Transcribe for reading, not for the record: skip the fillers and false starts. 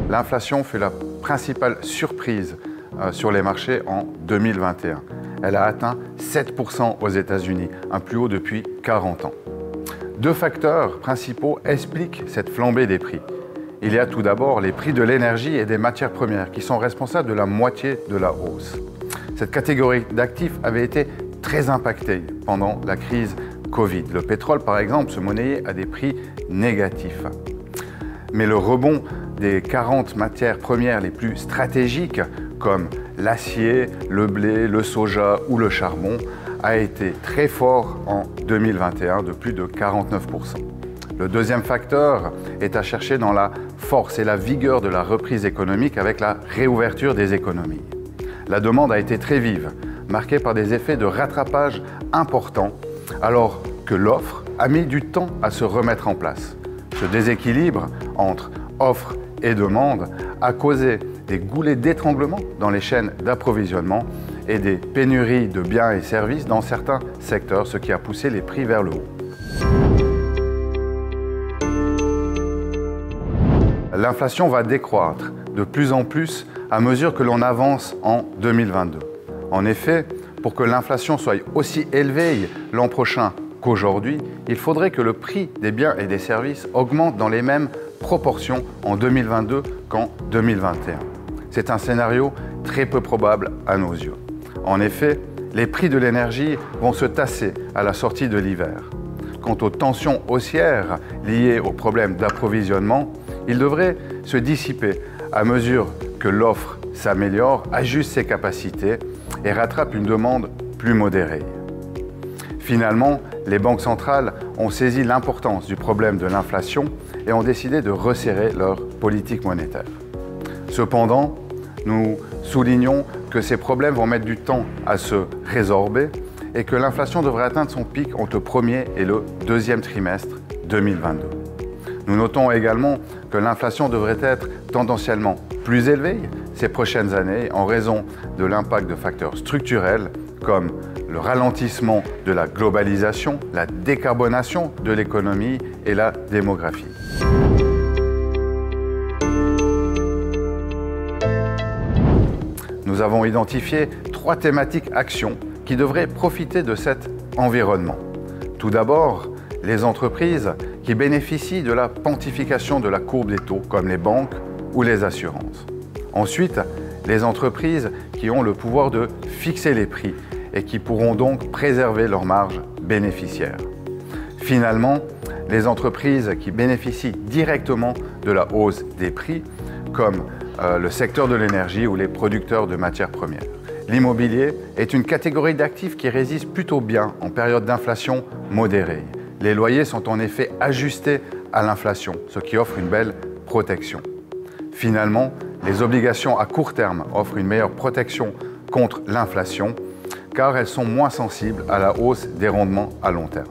l'inflation fut la principale surprise sur les marchés en 2021. Elle a atteint 7% aux États-Unis, un plus haut depuis 40 ans. Deux facteurs principaux expliquent cette flambée des prix. Il y a tout d'abord les prix de l'énergie et des matières premières qui sont responsables de la moitié de la hausse. Cette catégorie d'actifs avait été très impactée pendant la crise Covid. Le pétrole, par exemple, se monnayait à des prix négatifs. Mais le rebond des 40 matières premières les plus stratégiques, comme l'acier, le blé, le soja ou le charbon, a été très fort en 2021, de plus de 49%. Le deuxième facteur est à chercher dans la force et la vigueur de la reprise économique avec la réouverture des économies. La demande a été très vive, marquée par des effets de rattrapage importants, alors que l'offre a mis du temps à se remettre en place. Ce déséquilibre entre offre et demande a causé des goulets d'étranglement dans les chaînes d'approvisionnement et des pénuries de biens et services dans certains secteurs, ce qui a poussé les prix vers le haut. L'inflation va décroître de plus en plus à mesure que l'on avance en 2022. En effet, pour que l'inflation soit aussi élevée l'an prochain qu'aujourd'hui, il faudrait que le prix des biens et des services augmente dans les mêmes proportions en 2022 qu'en 2021. C'est un scénario très peu probable à nos yeux. En effet, les prix de l'énergie vont se tasser à la sortie de l'hiver. Quant aux tensions haussières liées aux problèmes d'approvisionnement, ils devraient se dissiper à mesure que l'offre s'améliore, ajuste ses capacités et rattrape une demande plus modérée. Finalement, les banques centrales ont saisi l'importance du problème de l'inflation et ont décidé de resserrer leur politique monétaire. Cependant, nous soulignons que ces problèmes vont mettre du temps à se résorber et que l'inflation devrait atteindre son pic entre le premier et le deuxième trimestre 2022. Nous notons également que l'inflation devrait être tendanciellement plus élevée ces prochaines années en raison de l'impact de facteurs structurels comme le ralentissement de la globalisation, la décarbonation de l'économie et la démographie. Nous avons identifié 3 thématiques actions qui devraient profiter de cet environnement. Tout d'abord, les entreprises qui bénéficient de la pontification de la courbe des taux, comme les banques ou les assurances. Ensuite, les entreprises qui ont le pouvoir de fixer les prix et qui pourront donc préserver leurs marges bénéficiaires. Finalement, les entreprises qui bénéficient directement de la hausse des prix, comme le secteur de l'énergie ou les producteurs de matières premières. L'immobilier est une catégorie d'actifs qui résiste plutôt bien en période d'inflation modérée. Les loyers sont en effet ajustés à l'inflation, ce qui offre une belle protection. Finalement, les obligations à court terme offrent une meilleure protection contre l'inflation car elles sont moins sensibles à la hausse des rendements à long terme.